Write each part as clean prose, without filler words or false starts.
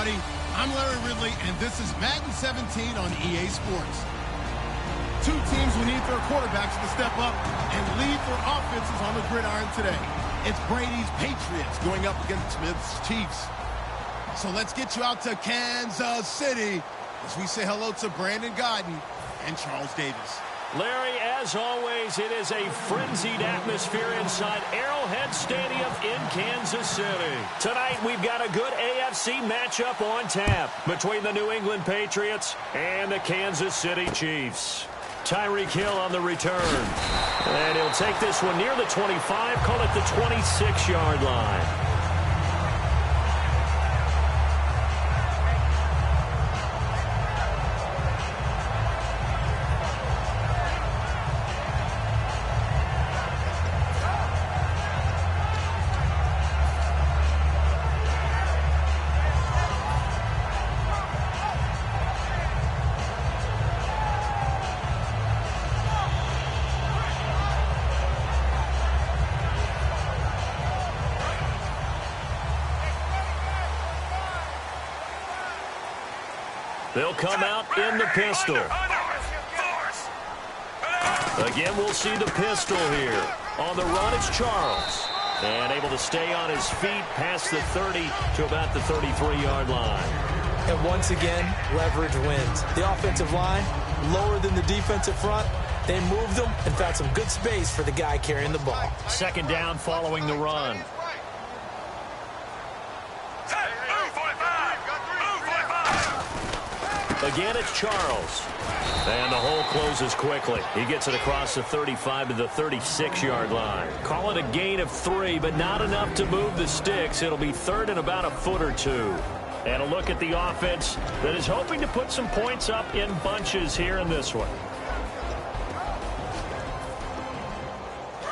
everybody. I'm Larry Ridley, and this is Madden 17 on EA Sports. Two teams will need their quarterbacks to step up and lead their offenses on the gridiron today. It's Brady's Patriots going up against Smith's Chiefs. So let's get you out to Kansas City as we say hello to Brandon Godden and Charles Davis. Larry, as always, it is a frenzied atmosphere inside Arrowhead Stadium in Kansas City. Tonight, we've got a good AFC matchup on tap between the New England Patriots and the Kansas City Chiefs. Tyreek Hill on the return. And he'll take this one near the 25, call it the 26-yard line. They'll come out in the pistol. Again, we'll see the pistol here. On the run, it's Charles. And able to stay on his feet past the 30 to about the 33-yard line. And once again, leverage wins. The offensive line, lower than the defensive front. They moved them and found some good space for the guy carrying the ball. Second down following the run. Again, it's Charles. And the hole closes quickly. He gets it across the 35 to the 36-yard line. Call it a gain of 3, but not enough to move the sticks. It'll be third and about a foot or two. And a look at the offense that is hoping to put some points up in bunches here in this one.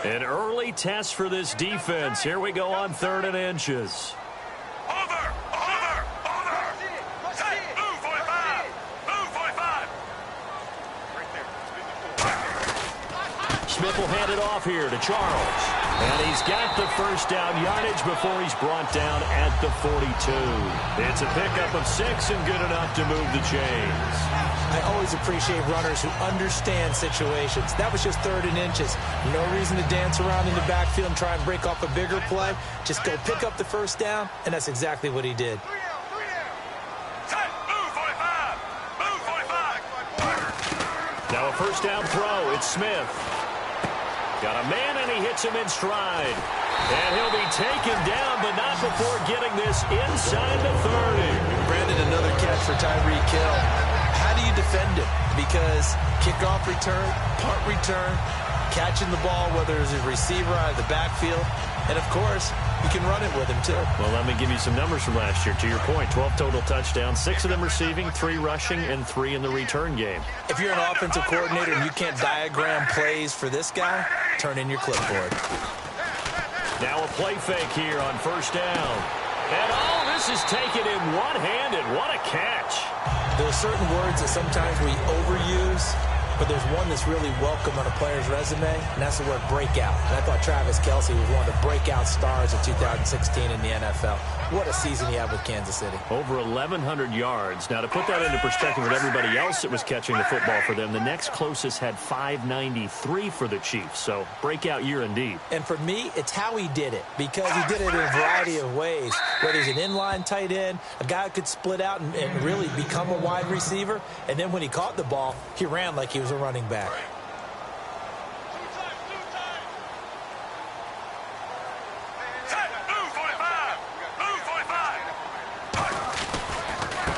An early test for this defense. Here we go on 3rd and inches. Smith will hand it off here to Charles. And he's got the first down yardage before he's brought down at the 42. It's a pickup of 6 and good enough to move the chains. I always appreciate runners who understand situations. That was just 3rd and inches. No reason to dance around in the backfield and try and break off a bigger play. Just go pick up the first down, and that's exactly what he did. Now a first down throw. It's Smith. Got a man, and he hits him in stride. And he'll be taken down, but not before getting this inside the 30. Brandon, another catch for Tyreek Hill. How do you defend him? Because kickoff return, punt return, catching the ball, whether it's a receiver out of the backfield, and, of course, you can run it with him, too. Well, let me give you some numbers from last year. To your point, 12 total touchdowns, 6 of them receiving, 3 rushing, and 3 in the return game. If you're an offensive coordinator and you can't diagram plays for this guy, turn in your clipboard. Now a play fake here on first down. And all this is taken in one-handed. What a catch. There are certain words that sometimes we overuse, but there's one that's really welcome on a player's resume, and that's the word breakout. And I thought Travis Kelce was one of the breakout stars of 2016 in the NFL. What a season he had with Kansas City. Over 1,100 yards. Now, to put that into perspective with everybody else that was catching the football for them, the next closest had 593 for the Chiefs. So, breakout year indeed. And for me, it's how he did it, because he did it in a variety of ways. Whether he's an inline tight end, a guy who could split out and really become a wide receiver, and then when he caught the ball, he ran like he was a running back.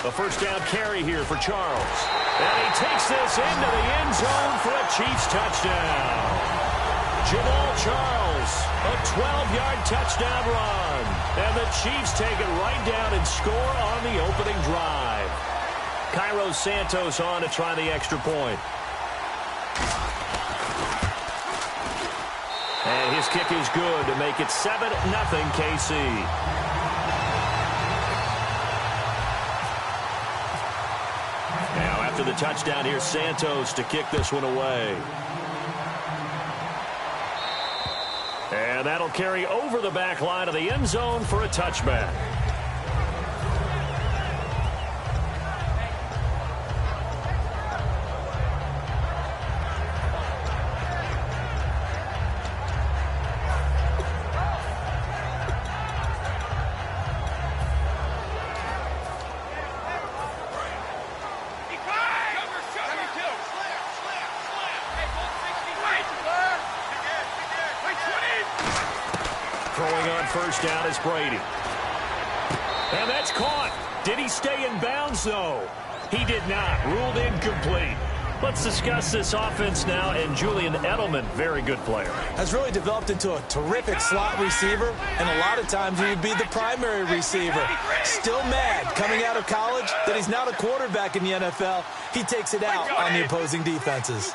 A first down carry here for Charles. And he takes this into the end zone for a Chiefs touchdown. Jamal Charles, a 12-yard touchdown run. And the Chiefs take it right down and score on the opening drive. Cairo Santos on to try the extra point. And his kick is good to make it 7-0 KC. After the touchdown, here's Santos to kick this one away. And that'll carry over the back line of the end zone for a touchback. Throwing on first down is Brady. And that's caught. Did he stay in bounds, though? He did not. Ruled incomplete. Let's discuss this offense now, and Julian Edelman, very good player. Has really developed into a terrific slot receiver, and a lot of times he would be the primary receiver. Still mad coming out of college that he's now the quarterback in the NFL. He takes it out on the opposing defenses.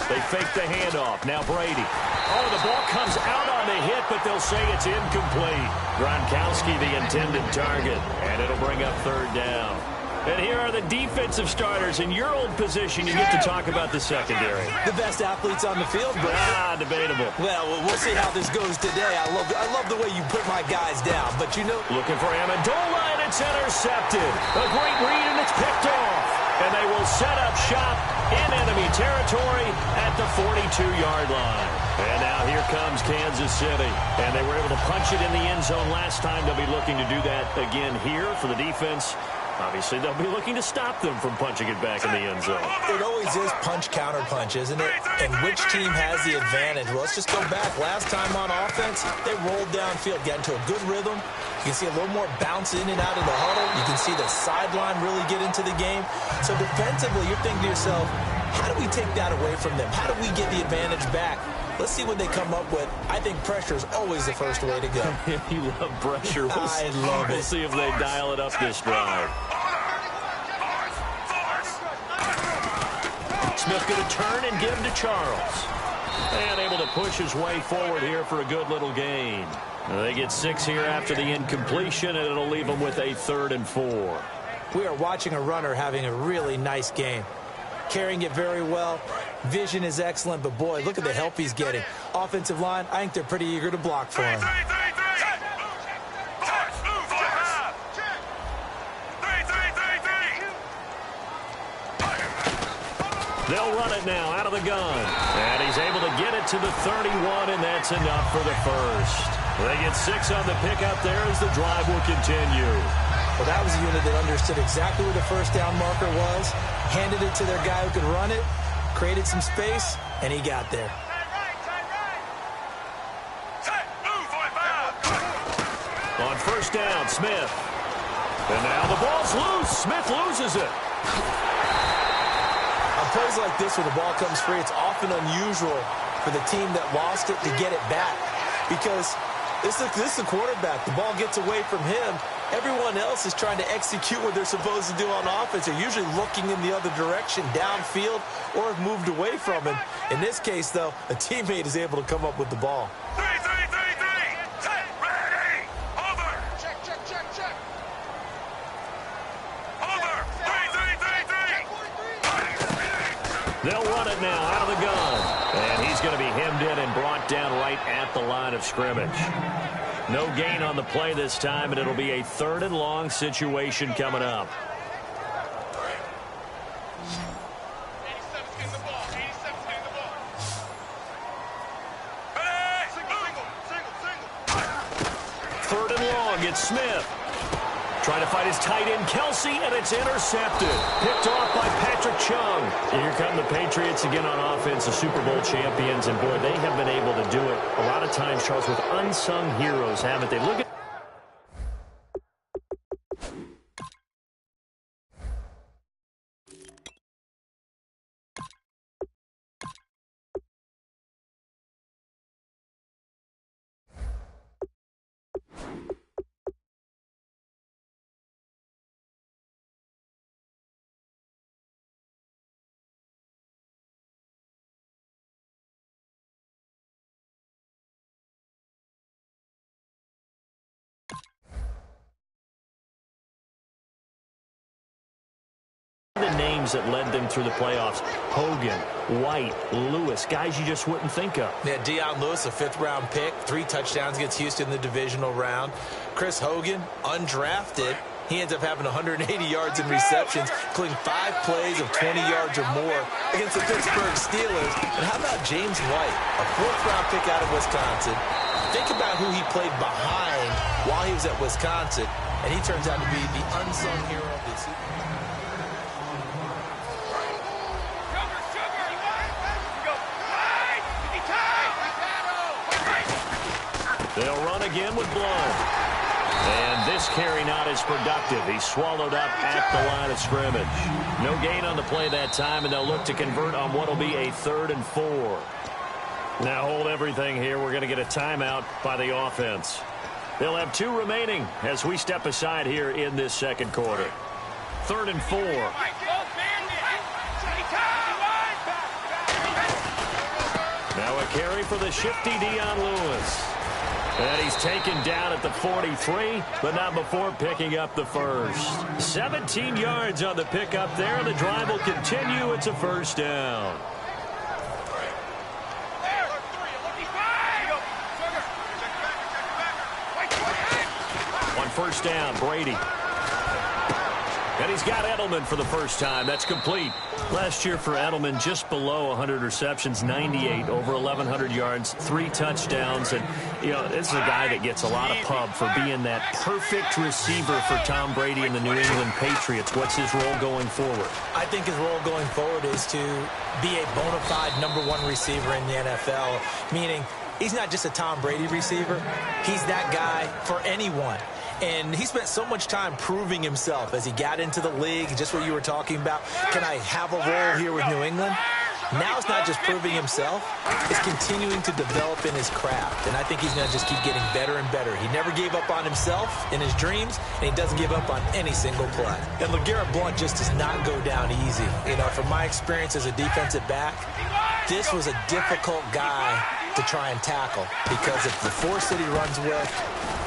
They fake the handoff. Now Brady. Oh, the ball comes out on the hit, but they'll say it's incomplete. Gronkowski, the intended target, and it'll bring up third down. And here are the defensive starters. In your old position, you get to talk about the secondary. The best athletes on the field, bro. Debatable. Well, we'll see how this goes today. I love the way you put my guys down, but you know. Looking for Amendola, and it's intercepted. A great read, and it's picked off. And they will set up shop in enemy territory at the 42-yard line. And now here comes Kansas City. And they were able to punch it in the end zone last time. They'll be looking to do that again here for the defense. Obviously, they'll be looking to stop them from punching it back in the end zone. It always is punch-counter-punch, isn't it? And which team has the advantage? Well, let's just go back. Last time on offense, they rolled downfield, got into a good rhythm. You can see a little more bounce in and out of the huddle. You can see the sideline really get into the game. So defensively, you're thinking to yourself, how do we take that away from them? How do we get the advantage back? Let's see what they come up with. I think pressure is always the first way to go. You love pressure. I love it. We'll see if they dial it up this drive. Smith going to turn and give to Charles. And able to push his way forward here for a good little gain. They get 6 here after the incompletion, and it'll leave them with a 3rd and 4. We are watching a runner having a really nice game. Carrying it very well. Vision is excellent, but boy, look at the help he's getting. Offensive line, I think they're pretty eager to block for him. They'll run it now out of the gun. And he's able to get it to the 31, and that's enough for the first. They get 6 on the pickup there as the drive will continue. Well, that was a unit that understood exactly where the first down marker was, handed it to their guy who could run it, created some space, and he got there. On first down, Smith. And now the ball's loose. Smith loses it. On plays like this where the ball comes free, it's often unusual for the team that lost it to get it back because this is the quarterback. The ball gets away from him. Everyone else is trying to execute what they're supposed to do on offense. They're usually looking in the other direction, downfield, or have moved away from him. In this case, though, a teammate is able to come up with the ball. They'll run it now out of the gun. And he's going to be hemmed in and brought down right at the line of scrimmage. No gain on the play this time, and it'll be a 3rd and long situation coming up. Third and long, it's Smith. Trying to fight his tight end, Kelsey, and it's intercepted. Picked off by Patrick Chung. And here come the Patriots again on offense, the Super Bowl champions. And, boy, they have been able to do it a lot of times, Charles, with unsung heroes, haven't they? Look at the names that led them through the playoffs. Hogan, White, Lewis, guys you just wouldn't think of. Yeah, Deion Lewis, a 5th-round pick, 3 touchdowns against Houston in the divisional round. Chris Hogan, undrafted. He ends up having 180 yards in receptions, including 5 plays of 20 yards or more against the Pittsburgh Steelers. And how about James White, a 4th-round pick out of Wisconsin? Think about who he played behind while he was at Wisconsin, and he turns out to be the unsung hero of the Super Bowl. They'll run again with blood. And this carry not as productive. He's swallowed up at the line of scrimmage. No gain on the play that time, and they'll look to convert on what will be a 3rd and 4. Now hold everything here. We're going to get a timeout by the offense. They'll have 2 remaining as we step aside here in this second quarter. 3rd and 4. Now a carry for the shifty Dion Lewis. And he's taken down at the 43, but not before picking up the first. 17 yards on the pickup there. The drive will continue. It's a first down. On first down, Brady. And he's got Edelman for the first time. That's complete. Last year for Edelman, just below 100 receptions, 98, over 1,100 yards, 3 touchdowns. And, you know, this is a guy that gets a lot of pub for being that perfect receiver for Tom Brady and the New England Patriots. What's his role going forward? I think his role going forward is to be a bona fide #1 receiver in the NFL, meaning he's not just a Tom Brady receiver. He's that guy for anyone. And he spent so much time proving himself as he got into the league, just what you were talking about. Can I have a role here with New England? Now it's not just proving himself. It's continuing to develop in his craft. And I think he's going to just keep getting better and better. He never gave up on himself in his dreams, and he doesn't give up on any single play. And LeGarrette Blount just does not go down easy. You know, from my experience as a defensive back, this was a difficult guy to try and tackle because of the force that he runs with,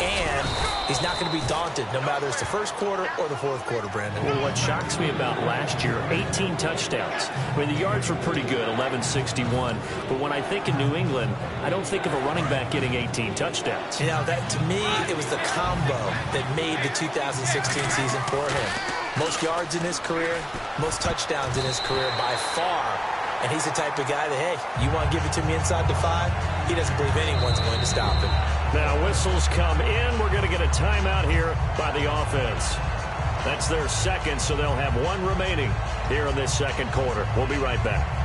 and he's not going to be daunted no matter it's the first quarter or the fourth quarter, Brandon. Well, what shocks me about last year, 18 touchdowns. I mean, the yards were pretty good, 1161. But when I think of New England, I don't think of a running back getting 18 touchdowns. You know, that to me, it was the combo that made the 2016 season for him. Most yards in his career, most touchdowns in his career by far. And he's the type of guy that, hey, you want to give it to me inside the 5? He doesn't believe anyone's going to stop him. Now whistles come in. We're going to get a timeout here by the offense. That's their second, so they'll have 1 remaining here in this second quarter. We'll be right back.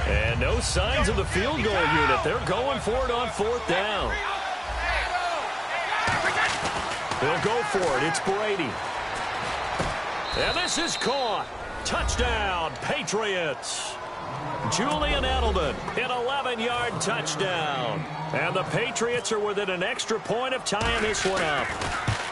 And no signs of the field goal unit. They're going for it on 4th down. They'll go for it. It's Brady. And this is caught. Touchdown, Patriots. Julian Edelman, an 11-yard touchdown. And the Patriots are within an extra point of tying this one up.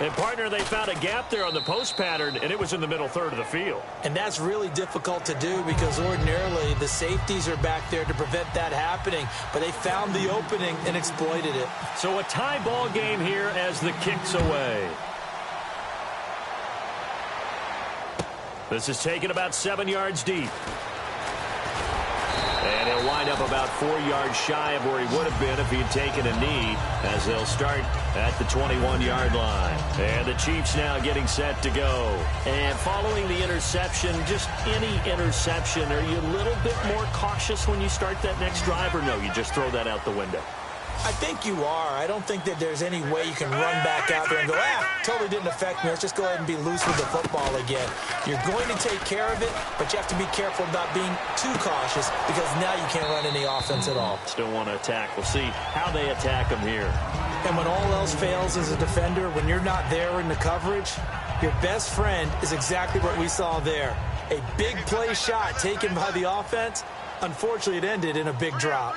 And, partner, they found a gap there on the post pattern, and it was in the middle third of the field. And that's really difficult to do because ordinarily the safeties are back there to prevent that happening. But they found the opening and exploited it. So a tie ball game here as the kick's away. This is taken about 7 yards deep. And he'll wind up about 4 yards shy of where he would have been if he had taken a knee, as they'll start at the 21-yard line. And the Chiefs now getting set to go. And following the interception, just any interception, are you a little bit more cautious when you start that next drive, or no, you just throw that out the window? I think you are. I don't think that there's any way you can run back out there and go, totally didn't affect me. Let's just go ahead and be loose with the football again. You're going to take care of it, but you have to be careful about being too cautious because now you can't run any offense at all. Still want to attack. We'll see how they attack them here. And when all else fails as a defender, when you're not there in the coverage, your best friend is exactly what we saw there. A big play shot taken by the offense. Unfortunately, it ended in a big drop.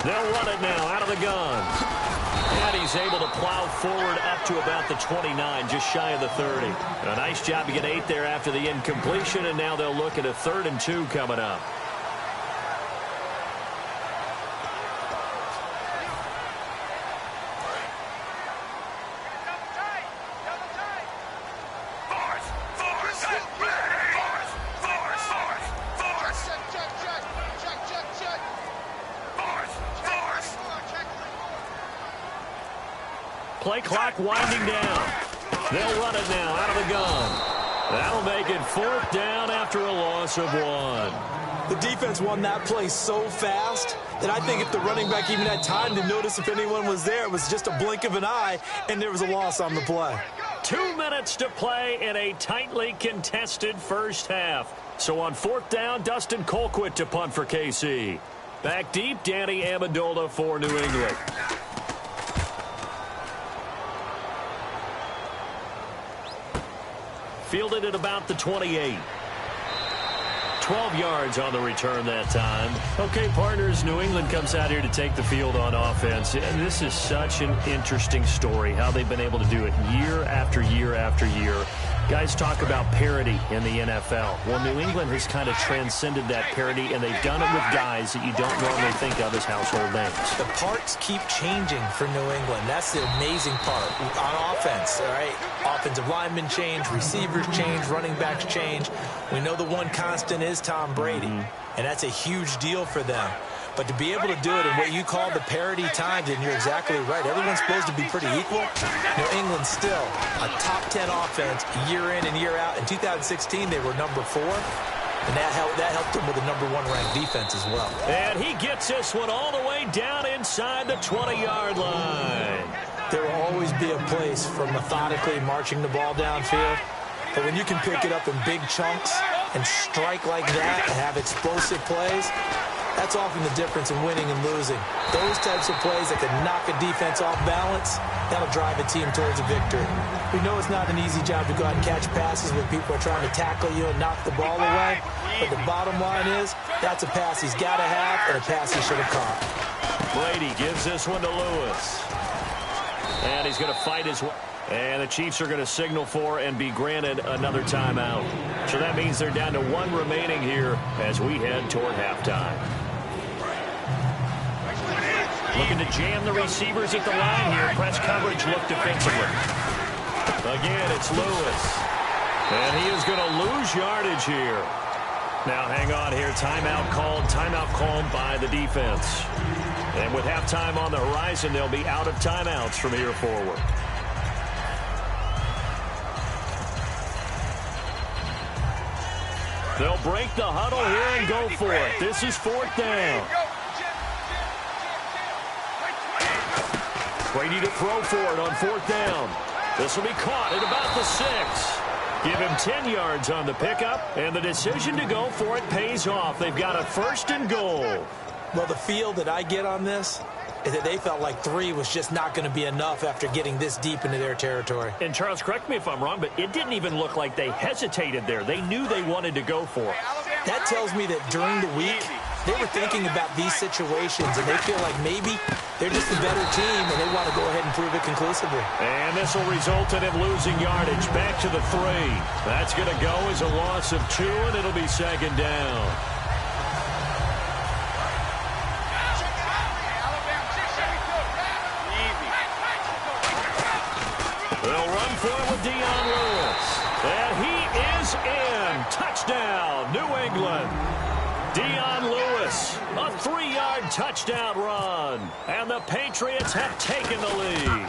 They'll run it now out of the gun. And he's able to plow forward up to about the 29, just shy of the 30. A nice job to get 8 there after the incompletion, and now they'll look at a 3rd and 2 coming up. Play clock winding down. They'll run it now out of the gun. That'll make it 4th down after a loss of 1. The defense won that play so fast that I think if the running back even had time to notice if anyone was there, it was just a blink of an eye, and there was a loss on the play. 2 minutes to play in a tightly contested first half. So on 4th down, Dustin Colquitt to punt for KC. Back deep, Danny Amendola for New England. Fielded at about the 28. 12 yards on the return that time. Okay, partners, New England comes out here to take the field on offense. And this is such an interesting story, how they've been able to do it year after year after year. Guys talk about parity in the NFL. Well, New England has kind of transcended that parity, and they've done it with guys that you don't normally think of as household names. The parts keep changing for New England. That's the amazing part. On offense, all right? Offensive linemen change, receivers change, running backs change. We know the one constant is Tom Brady, and that's a huge deal for them. But to be able to do it in what you call the parity times, and you're exactly right, everyone's supposed to be pretty equal. New England still a top 10 offense year in and year out. In 2016, they were number 4, and that helped them with a number 1 ranked defense as well. And he gets this one all the way down inside the 20-yard line. There will always be a place for methodically marching the ball downfield, but when you can pick it up in big chunks and strike like that and have explosive plays, that's often the difference in winning and losing. Those types of plays that can knock a defense off balance, that'll drive a team towards a victory. We know it's not an easy job to go out and catch passes when people are trying to tackle you and knock the ball away, but the bottom line is that's a pass he's got to have and a pass he should have caught. Brady gives this one to Lewis. And he's going to fight his way. And the Chiefs are going to signal for and be granted another timeout. So that means they're down to 1 remaining here as we head toward halftime. Looking to jam the receivers at the line here. Press coverage look defensively. Again, it's Lewis. And he is going to lose yardage here. Now hang on here. Timeout called by the defense. And with halftime on the horizon, they'll be out of timeouts from here forward. They'll break the huddle here and go for it. This is 4th down. Brady to throw for it on 4th down. This will be caught at about the 6. Give him 10 yards on the pickup, and the decision to go for it pays off. They've got a 1st and goal. Well, the feel that I get on this is that they felt like 3 was just not going to be enough after getting this deep into their territory. And, Charles, correct me if I'm wrong, but it didn't even look like they hesitated there. They knew they wanted to go for it. That tells me that during the week, they were thinking about these situations, and they feel like maybe they're just a better team, and they want to go ahead and prove it conclusively. And this will result in him losing yardage. Back to the 3. That's going to go as a loss of 2, and it'll be 2nd down. They'll run for it with Dion Lewis. And he is in. Touchdown, New England. Dion Lewis, a 3-yard touchdown run. And the Patriots have taken the lead.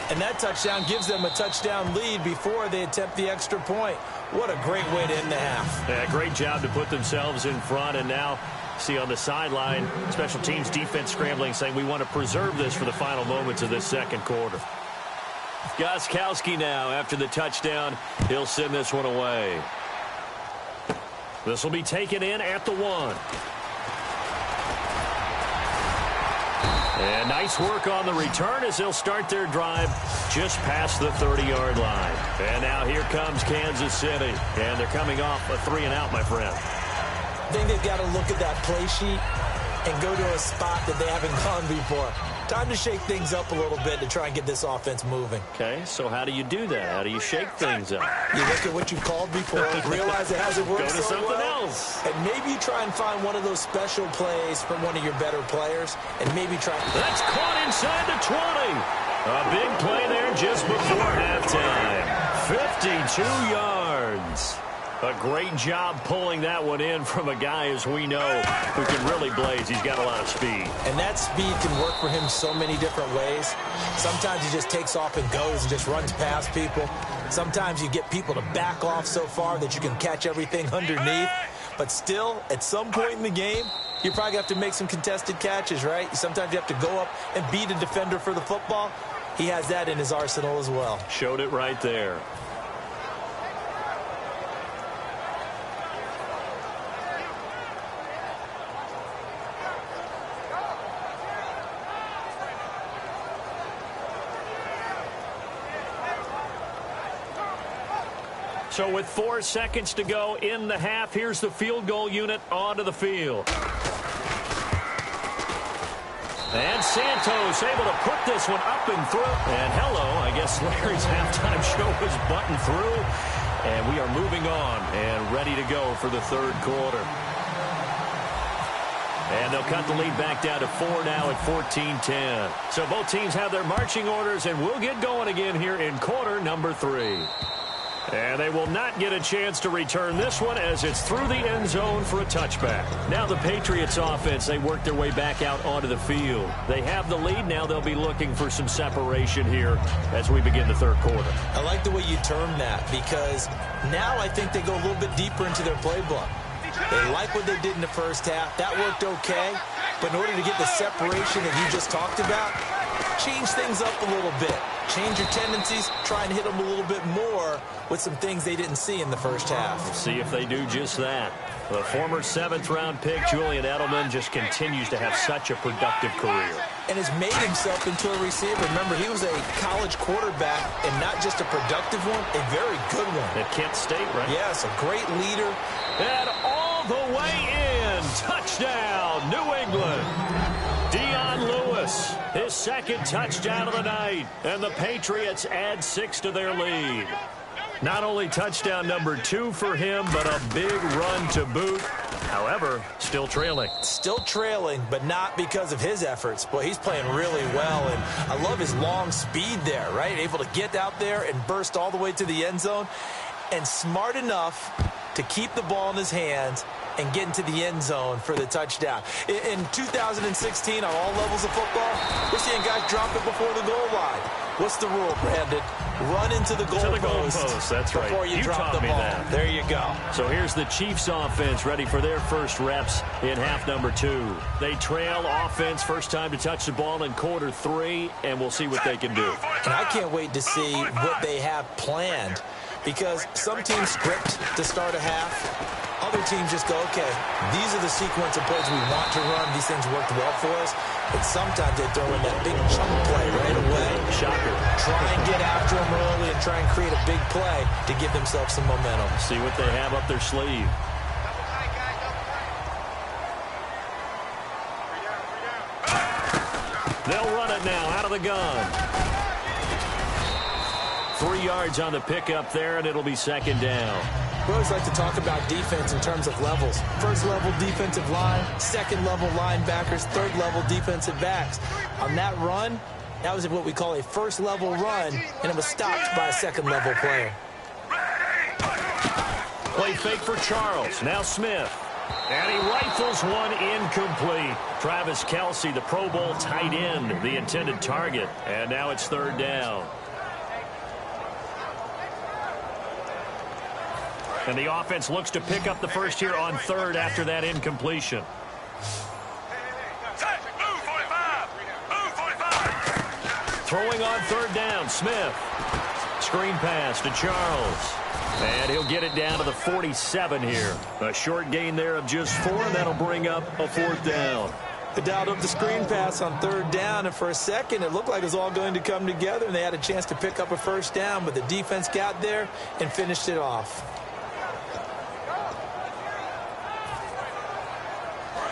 And that touchdown gives them a touchdown lead before they attempt the extra point. What a great way to end the half. Yeah, great job to put themselves in front. And now, see on the sideline, special teams defense scrambling, saying we want to preserve this for the final moments of this 2nd quarter. Gostkowski now, after the touchdown, he'll send this one away. This will be taken in at the 1. And nice work on the return as they'll start their drive just past the 30-yard line. And now here comes Kansas City. And thee coming off a 3-and-out, my friend. I think they've got to look at that play sheet and go to a spot that they haven't gone before. Time to shake things up a little bit to try and get this offense moving. Okay, so how do you do that? How do you shake things up? You look at what you've called before, realize it hasn't worked Go to so something well, else. and maybe you try and find one of those special plays from one of your better players, and maybe try. That's caught inside the 20. A big play there just before halftime. 52 yards. A great job pulling that one in from a guy, as we know, who can really blaze. He's got a lot of speed. And that speed can work for him so many different ways. Sometimes he just takes off and goes and just runs past people. Sometimes you get people to back off so far that you can catch everything underneath. But still, at some point in the game, you probably have to make some contested catches, right? Sometimes you have to go up and beat a defender for the football. He has that in his arsenal as well. Showed it right there. So with 4 seconds to go in the half, here's the field goal unit onto the field. And Santos able to put this one up and through. And hello, I guess Larry's halftime show was buttoned through. And we are moving on and ready to go for the third quarter. And they'll cut the lead back down to 4 now at 14-10. So both teams have their marching orders, and we'll get going again here in quarter number 3. And they will not get a chance to return this one as it's through the end zone for a touchback. Now the Patriots offense, they work their way back out onto the field. They have the lead. Now they'll be looking for some separation here as we begin the third quarter. I like the way you term that, because now I think they go a little bit deeper into their playbook. They like what they did in the first half. That worked okay. But in order to get the separation that you just talked about, change things up a little bit. Change your tendencies, try and hit them a little bit more with some things they didn't see in the first half. See if they do just that. The former 7th-round pick, Julian Edelman, just continues to have such a productive career. And has made himself into a receiver. Remember, he was a college quarterback, and not just a productive one, a very good one. At Kent State, right? Yes, a great leader. And all the way in. Touchdown, New England. Dion Lewis, his second touchdown of the night. And the Patriots add 6 to their lead. Not only touchdown number 2 for him, but a big run to boot. However, still trailing. Still trailing, but not because of his efforts. Boy, he's playing really well, and I love his long speed there, right? Able to get out there and burst all the way to the end zone, and smart enough to keep the ball in his hands and get into the end zone for the touchdown. In 2016, on all levels of football, we're seeing guys drop it before the goal line. What's the rule, Brandon? Run into the goal post. That's right. Before you drop the ball. That. There you go. So here's the Chiefs offense ready for their first reps in half number 2. They trail offense, first time to touch the ball in quarter 3, and we'll see what they can do. And I can't wait to see what they have planned, because some teams script to start a half. Other teams just go, okay, these are the sequence of plays we want to run. These things worked well for us. But sometimes they throw in that big chunk play right away. Shocker. Try and get after them early and try and create a big play to give themselves some momentum. See what they have up their sleeve. They'll run it now out of the gun. 3 yards on the pickup there, and it'll be second down. We always like to talk about defense in terms of levels. First level defensive line, second level linebackers, third level defensive backs. On that run, that was what we call a first level run, and it was stopped by a second level player. Play fake for Charles. Now Smith. And he rifles one incomplete. Travis Kelce, the Pro Bowl tight end, the intended target. And now it's third down. And the offense looks to pick up the first here on third after that incompletion. Throwing on third down, Smith. Screen pass to Charles. And he'll get it down to the 47 here. A short gain there of just 4, and that'll bring up a fourth down. They dialed up the screen pass on third down, and for a second it looked like it was all going to come together, and they had a chance to pick up a first down, but the defense got there and finished it off.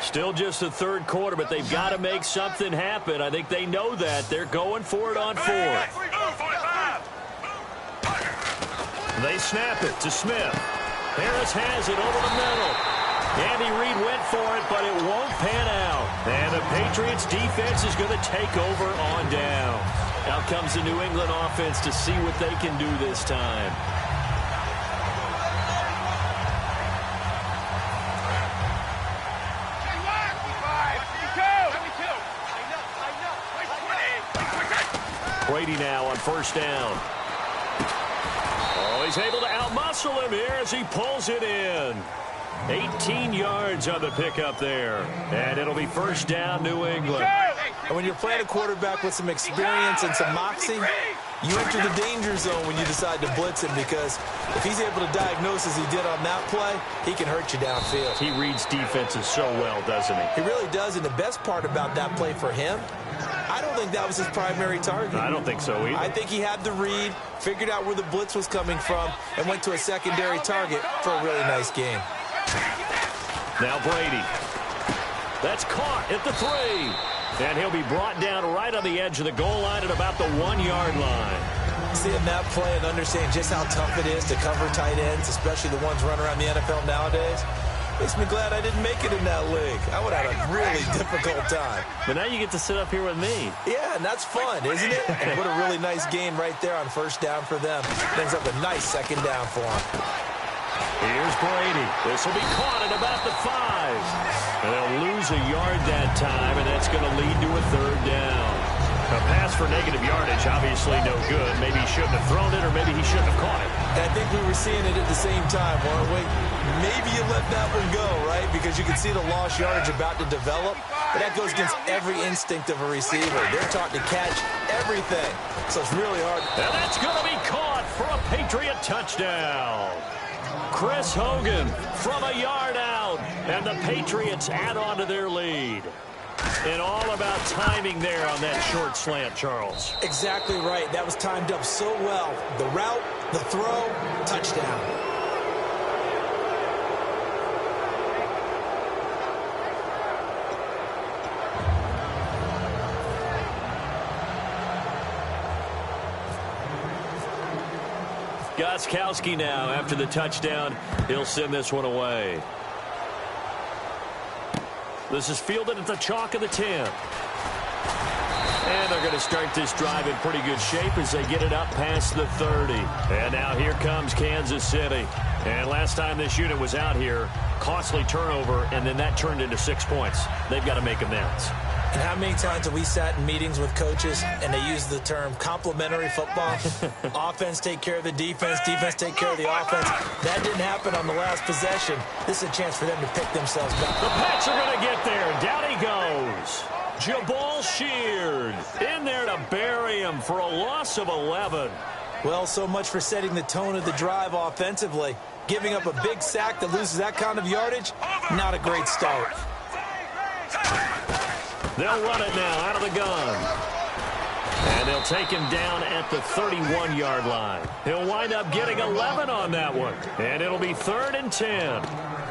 Still just the third quarter, but they've got to make something happen. I think they know that. They're going for it on fourth. They snap it to Smith. Harris has it over the middle. Andy Reid went for it, but it won't pan out. And the Patriots defense is going to take over on down. Out comes the New England offense to see what they can do this time. Brady now on first down. Oh, he's able to outmuscle him here as he pulls it in. 18 yards on the pickup there. And it'll be first down, New England. And when you're playing a quarterback with some experience and some moxie, you enter the danger zone when you decide to blitz him, because if he's able to diagnose as he did on that play, he can hurt you downfield. He reads defenses so well, doesn't he? He really does, and the best part about that play for him, I don't think that was his primary target. I don't think so either. I think he had the read, figured out where the blitz was coming from, and went to a secondary target for a really nice game. Now Brady. That's caught at the 3. And he'll be brought down right on the edge of the goal line at about the 1-yard line. Seeing that play and understanding just how tough it is to cover tight ends, especially the ones running around the NFL nowadays, makes me glad I didn't make it in that league. I would have had a really difficult time. But now you get to sit up here with me. Yeah, and that's fun, isn't it? And what a really nice game right there on first down for them. Brings up a nice second down for them. Here's Brady. This will be caught at about the 5. And they'll lose a yard that time, and that's going to lead to a third down. A pass for negative yardage, obviously no good. Maybe he shouldn't have thrown it, or maybe he shouldn't have caught it. And I think we were seeing it at the same time, weren't we? Maybe you let that one go, right? Because you can see the lost yardage about to develop. But that goes against every instinct of a receiver. They're taught to catch everything. So it's really hard. And that's going to be caught for a Patriot touchdown. Chris Hogan from a yard out, and the Patriots add on to their lead. And all about timing there on that short slant, Charles. Exactly right. That was timed up so well. The route, the throw, touchdown. Gostkowski now after the touchdown. He'll send this one away. This is fielded at the chalk of the 10. And they're going to start this drive in pretty good shape as they get it up past the 30. And now here comes Kansas City. And last time this unit was out here, costly turnover, and then that turned into 6 points. They've got to make amends. And how many times have we sat in meetings with coaches and they use the term complementary football? Offense take care of the defense, defense take care of the offense. That didn't happen on the last possession. This is a chance for them to pick themselves back. The Pats are going to get there. Down he goes. Jabal Sheard in there to bury him for a loss of 11. Well, so much for setting the tone of the drive offensively. Giving up a big sack that loses that kind of yardage, not a great start. They'll run it now out of the gun. And they'll take him down at the 31-yard line. He'll wind up getting 11 on that one. And it'll be 3rd and 10.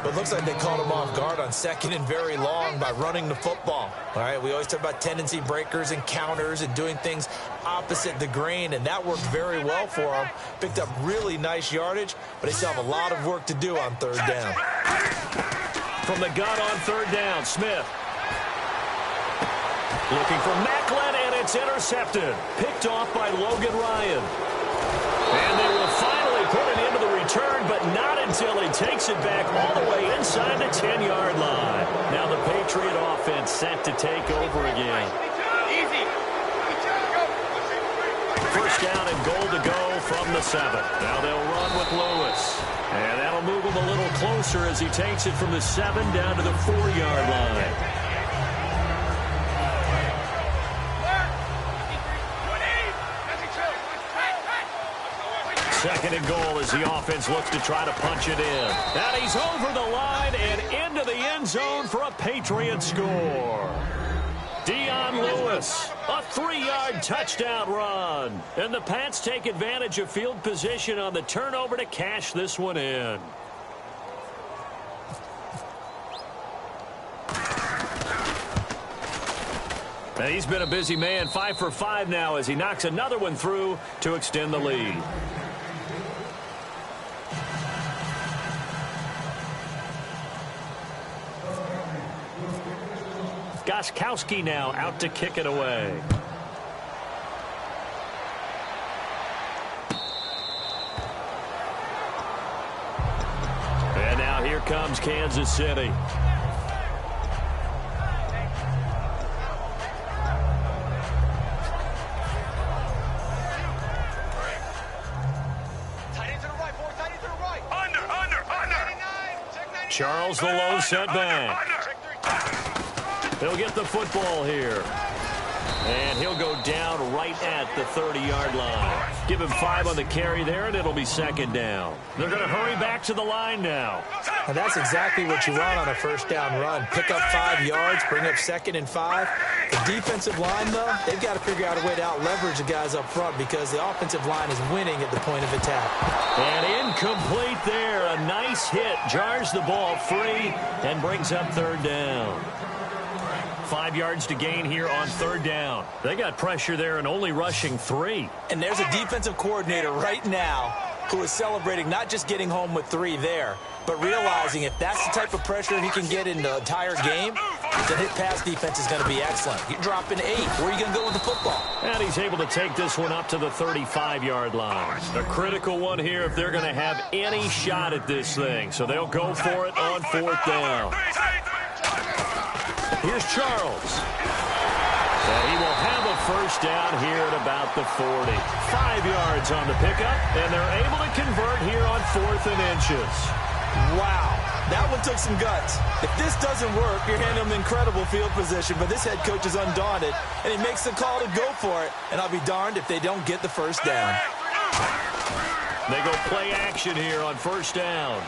But it looks like they caught him off guard on 2nd and very long by running the football. All right, we always talk about tendency breakers and counters and doing things opposite the grain, and that worked very well for them. Picked up really nice yardage, but they still have a lot of work to do on 3rd down. From the gun on 3rd down, Smith. Looking for Macklin, and it's intercepted. Picked off by Logan Ryan. And they will finally put it into the return, but not until he takes it back all the way inside the 10-yard line. Now the Patriot offense set to take over again. First down and goal to go from the 7. Now they'll run with Lewis. And that'll move him a little closer as he takes it from the 7 down to the 4-yard line. 2nd and goal as the offense looks to try to punch it in. And he's over the line and into the end zone for a Patriot score. Dion Lewis, a 3-yard touchdown run. And the Pats take advantage of field position on the turnover to cash this one in. Now he's been a busy man, 5 for 5 now as he knocks another one through to extend the lead. Gostkowski now out to kick it away. And now here comes Kansas City. Charles the low setback. He'll get the football here. And he'll go down right at the 30-yard line. Give him 5 on the carry there, and it'll be second down. They're going to hurry back to the line now. And that's exactly what you want on a first down run. Pick up 5 yards, bring up 2nd and 5. The defensive line, though, they've got to figure out a way to out-leverage the guys up front because the offensive line is winning at the point of attack. And incomplete there. A nice hit. Jars the ball free and brings up 3rd down. 5 yards to gain here on 3rd down. They got pressure there and only rushing 3. And there's a defensive coordinator right now who is celebrating not just getting home with 3 there, but realizing if that's the type of pressure he can get in the entire game, the hit pass defense is going to be excellent. You're dropping 8. Where are you going to go with the football? And he's able to take this one up to the 35-yard line. A critical one here if they're going to have any shot at this thing. So they'll go for it on 4th down. Here's Charles. And he will have a first down here at about the 40. 5 yards on the pickup, and they're able to convert here on 4th and inches. Wow, that one took some guts. If this doesn't work, you're handing them incredible field position, but this head coach is undaunted, and he makes the call to go for it, and I'll be darned if they don't get the first down. They go play action here on 1st down.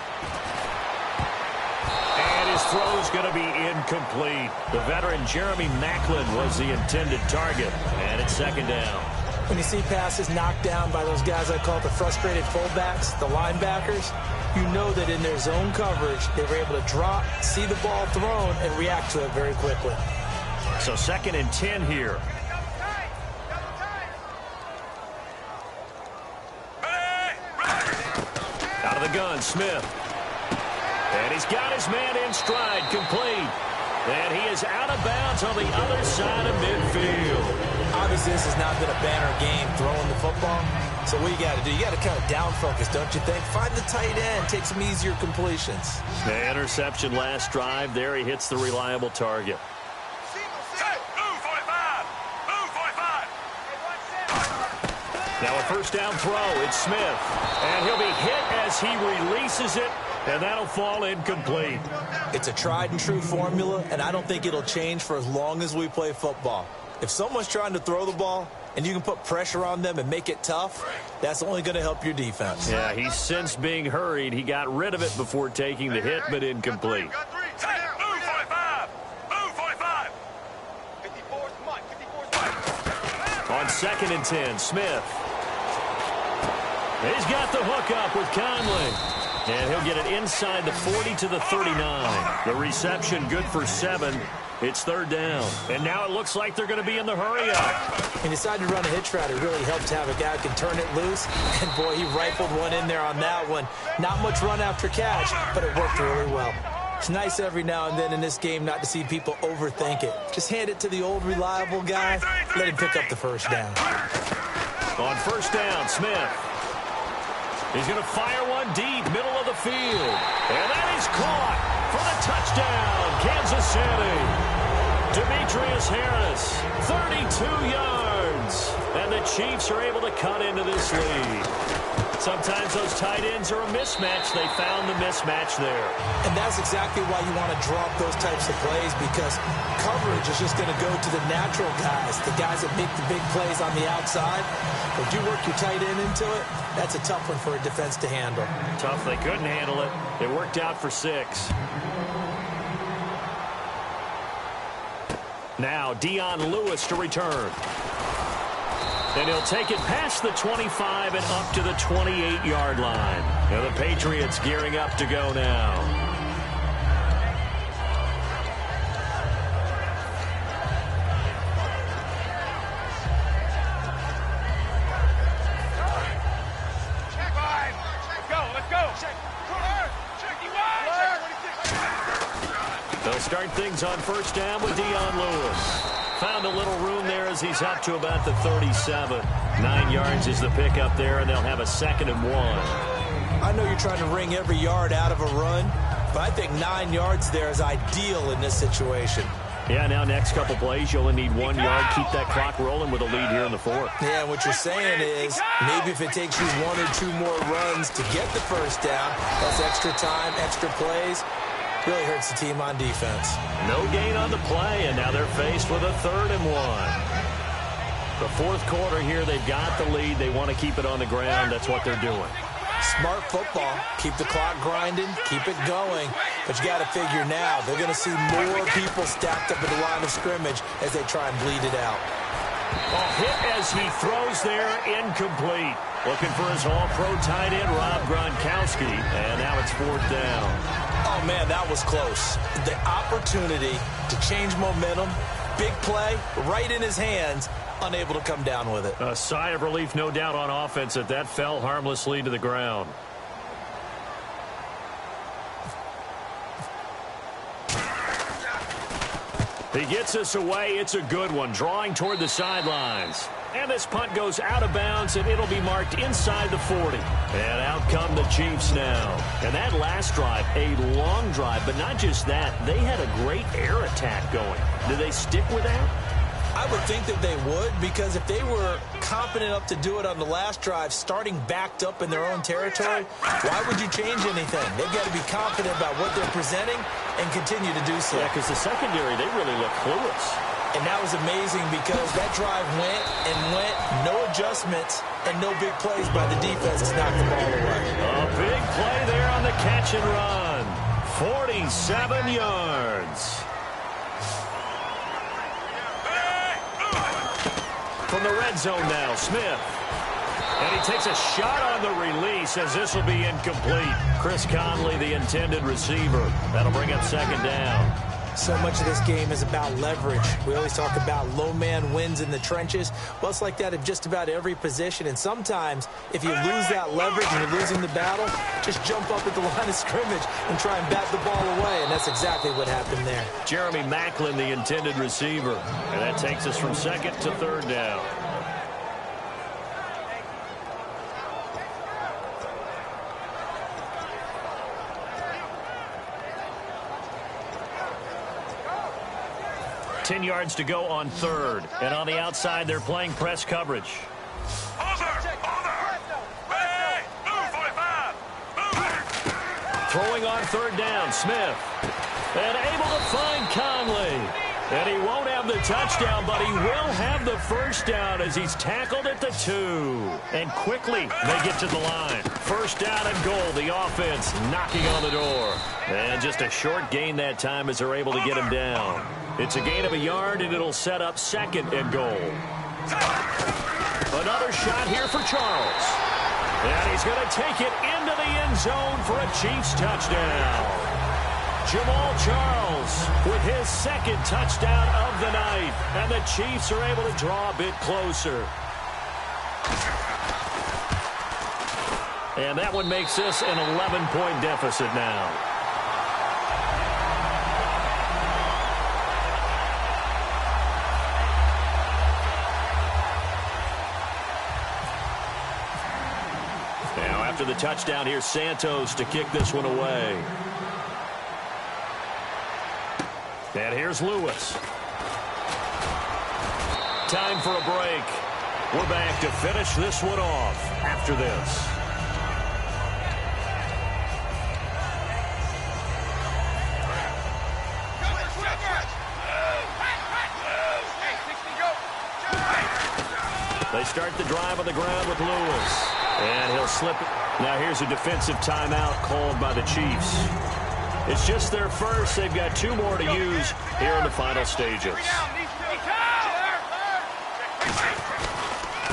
And his throw is going to be incomplete. The veteran Jeremy Maclin was the intended target, and it's 2nd down. When you see passes knocked down by those guys I call the frustrated fullbacks, the linebackers, you know that in their zone coverage, they were able to drop, see the ball thrown, and react to it very quickly. So 2nd and 10 here. Out of the gun, Smith. And he's got his man in stride, complete. And he is out of bounds on the other side of midfield. Obviously, this has not been a banner game throwing the football. So what you got to do, you got to kind of down focus, don't you think? Find the tight end, take some easier completions. The interception last drive. There he hits the reliable target. Now a first down throw. It's Smith. And he'll be hit as he releases it. And that'll fall incomplete. It's a tried and true formula, and I don't think it'll change for as long as we play football. If someone's trying to throw the ball and you can put pressure on them and make it tough, that's only going to help your defense. Yeah, he's since being hurried. He got rid of it before taking the hit, but incomplete. On 2nd and 10, Smith. He's got the hook up with Conley. And he'll get it inside the 40 to the 39. The reception good for 7. It's 3rd down. And now it looks like they're going to be in the hurry-up. He decided to run a hitch route. It really helps to have a guy who can turn it loose. And, boy, he rifled one in there on that one. Not much run after catch, but it worked really well. It's nice every now and then in this game not to see people overthink it. Just hand it to the old reliable guy. Let him pick up the first down. On 1st down, Smith. He's going to fire one deep, middle of the field. And that is caught for the touchdown, Kansas City. Demetrius Harris, 32 yards. And the Chiefs are able to cut into this lead. Sometimes those tight ends are a mismatch. They found the mismatch there. And that's exactly why you want to drop those types of plays, because coverage is just going to go to the natural guys, the guys that make the big plays on the outside. If you work your tight end into it, that's a tough one for a defense to handle. Tough. They couldn't handle it. It worked out for 6. Now Dion Lewis to return. And he'll take it past the 25 and up to the 28-yard line. Now the Patriots gearing up to go now. They'll start things on 1st down with Dion Lewis. Found a little room there as he's up to about the 37. 9 yards is the pickup there, and they'll have a 2nd and 1. I know you're trying to wring every yard out of a run, but I think 9 yards there is ideal in this situation. Yeah, now next couple plays, you only need 1 yard. Keep that clock rolling with a lead here in the 4th. Yeah, what you're saying is maybe if it takes you 1 or 2 more runs to get the first down, that's extra time, extra plays. Really hurts the team on defense. No gain on the play, and now they're faced with a 3rd and 1. The fourth quarter here, they've got the lead. They want to keep it on the ground. That's what they're doing. Smart football. Keep the clock grinding. Keep it going. But you got to figure now, they're going to see more people stacked up at the line of scrimmage as they try and bleed it out. A hit as he throws there, incomplete. Looking for his all-pro tight end, Rob Gronkowski. And now it's 4th down. Oh, man, that was close. The opportunity to change momentum, big play, right in his hands, unable to come down with it. A sigh of relief, no doubt, on offense that fell harmlessly to the ground. He gets us away. It's a good one, drawing toward the sidelines. And this punt goes out of bounds, and it'll be marked inside the 40. And out come the Chiefs now. And that last drive, a long drive, but not just that. They had a great air attack going. Do they stick with that? I would think that they would, because if they were confident enough to do it on the last drive, starting backed up in their own territory, why would you change anything? They've got to be confident about what they're presenting and continue to do so. Yeah, because the secondary, they really look clueless. And that was amazing because that drive went and went, no adjustments, and no big plays by the defense to knock the ball away. A big play there on the catch and run. 47 yards. From the red zone now, Smith. And he takes a shot on the release as this will be incomplete. Chris Conley, the intended receiver. That'll bring up 2nd down. So much of this game is about leverage. We always talk about low man wins in the trenches. Well, it's like that at just about every position. And sometimes, if you lose that leverage and you're losing the battle, just jump up at the line of scrimmage and try and bat the ball away. And that's exactly what happened there. Jeremy Maclin, the intended receiver. And that takes us from 2nd to 3rd down. Ten yards to go on 3rd. And on the outside, they're playing press coverage. Throwing on 3rd down, Smith. And able to find Conley. And he won't have the touchdown, but he will have the 1st down as he's tackled at the 2. And quickly, they get to the line. 1st down and goal. The offense knocking on the door. And just a short gain that time as they're able to get him down. It's a gain of a yard, and it'll set up 2nd and goal. Another shot here for Charles. And he's going to take it into the end zone for a Chiefs touchdown. Jamal Charles with his 2nd touchdown of the night. And the Chiefs are able to draw a bit closer. And that one makes this an 11-point deficit now. After the touchdown, here's Santos to kick this one away. And here's Lewis. Time for a break. We're back to finish this one off after this. They start the drive on the ground with Lewis. And he'll slip it. Now here's a defensive timeout called by the Chiefs. It's just their first. They've got 2 more to use here in the final stages.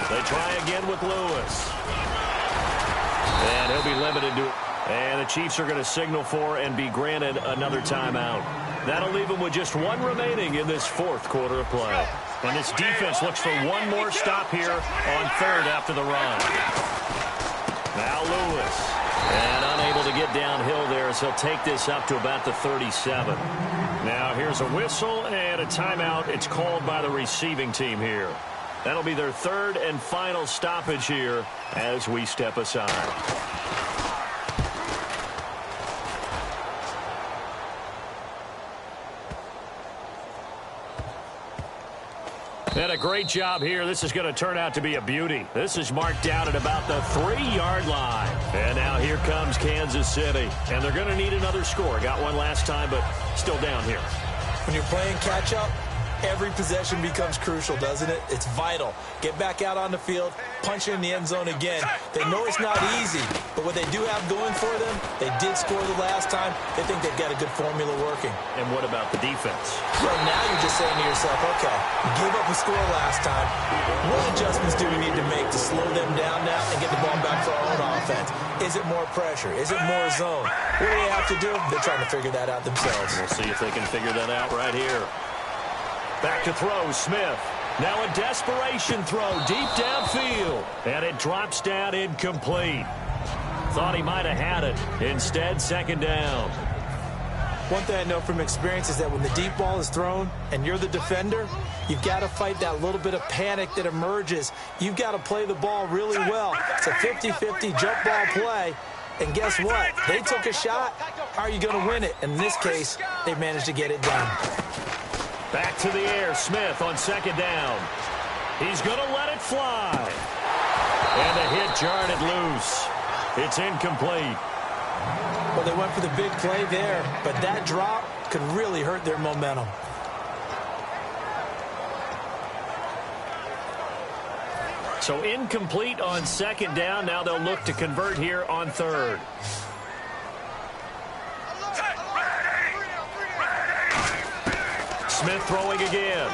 They try again with Lewis. And he'll be limited to it. And the Chiefs are going to signal for and be granted another timeout. That'll leave them with just 1 remaining in this 4th quarter of play. And this defense looks for 1 more stop here on 3rd after the run. Now Lewis. And unable to get downhill there as he'll take this up to about the 37. Now here's a whistle and a timeout. It's called by the receiving team here. That'll be their 3rd and final stoppage here as we step aside. And a great job here. This is going to turn out to be a beauty. This is marked down at about the 3-yard line. And now here comes Kansas City. And they're going to need another score. Got one last time, but still down here. When you're playing catch-up, every possession becomes crucial, doesn't it? It's vital. Get back out on the field, punch it in the end zone again. They know it's not easy, but what they do have going for them, they did score the last time. They think they've got a good formula working. And what about the defense? So now you're just saying to yourself, okay, you gave up a score last time. What adjustments do we need to make to slow them down now and get the ball back for our own offense? Is it more pressure? Is it more zone? What do they have to do? They're trying to figure that out themselves. We'll see if they can figure that out right here. Back to throw, Smith. Now a desperation throw deep downfield. And it drops down incomplete. Thought he might have had it. Instead, second down. One thing I know from experience is that when the deep ball is thrown and you're the defender, you've got to fight that little bit of panic that emerges. You've got to play the ball really well. It's a 50-50 jump ball play. And guess what? They took a shot. How are you going to win it? In this case, they managed to get it done. Back to the air, Smith on second down. He's going to let it fly. And the hit jarred it loose. It's incomplete. Well, they went for the big play there, but that drop could really hurt their momentum. So incomplete on second down. Now they'll look to convert here on third. Smith throwing again.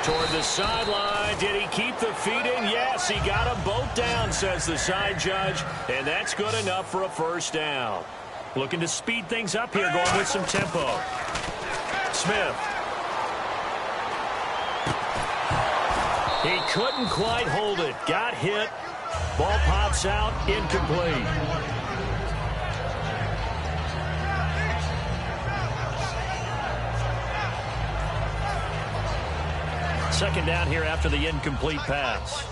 Toward the sideline. Did he keep the feet in? Yes, he got them both down, says the side judge. And that's good enough for a first down. Looking to speed things up here, going with some tempo. Smith. He couldn't quite hold it. Got hit. Ball pops out. Incomplete. Second down here after the incomplete pass.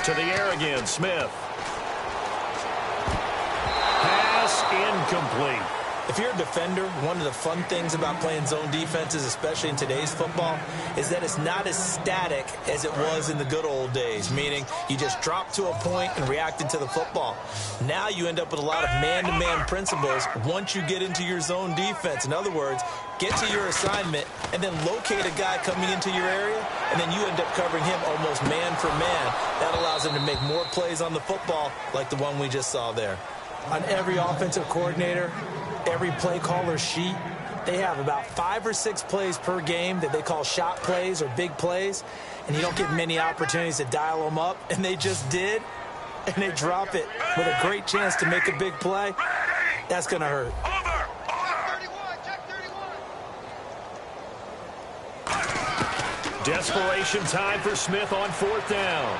To the air again, Smith. Pass incomplete. If you're a defender, one of the fun things about playing zone defenses, especially in today's football, is that it's not as static as it was in the good old days, meaning you just drop to a point and reacted to the football. Now you end up with a lot of man-to-man principles once you get into your zone defense. In other words, get to your assignment and then locate a guy coming into your area, and then you end up covering him almost man for man. That allows him to make more plays on the football like the one we just saw there. On every offensive coordinator, every play caller sheet, they have about 5 or 6 plays per game that they call shot plays or big plays, and you don't get many opportunities to dial them up, and they just did, and they drop it with a great chance to make a big play. That's going to hurt. Desperation time for Smith on fourth down.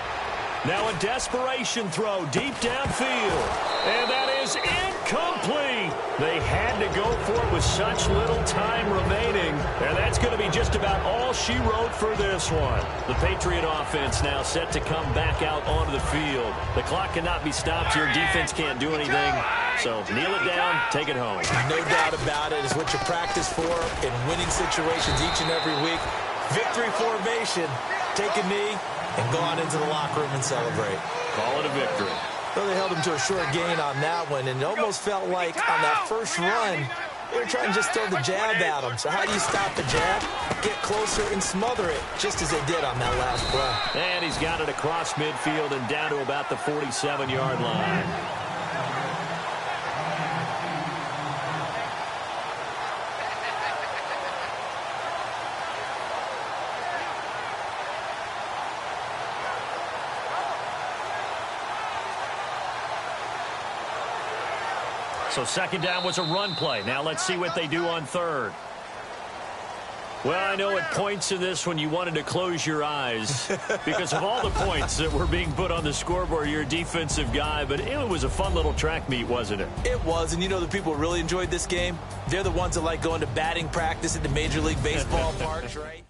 Now a desperation throw deep downfield. And that is incomplete. They had to go for it with such little time remaining. And that's going to be just about all she wrote for this one. The Patriot offense now set to come back out onto the field. The clock cannot be stopped here. Defense can't do anything. So kneel it down, take it home. No doubt about it. It's what you practice for in winning situations each and every week. Victory formation. Take a knee and go on into the locker room and celebrate. Call it a victory. Well, they held him to a short gain on that one, and it almost felt like on that first run, they were trying to just throw the jab at him. So how do you stop the jab? Get closer and smother it, just as they did on that last play. And he's got it across midfield and down to about the 47-yard line. So second down was a run play. Now let's see what they do on third. Well, I know at points in this when you wanted to close your eyes because of all the points that were being put on the scoreboard. You're a defensive guy, but it was a fun little track meet, wasn't it? It was, and you know the people really enjoyed this game? They're the ones that like going to batting practice at the Major League Baseball parks, right?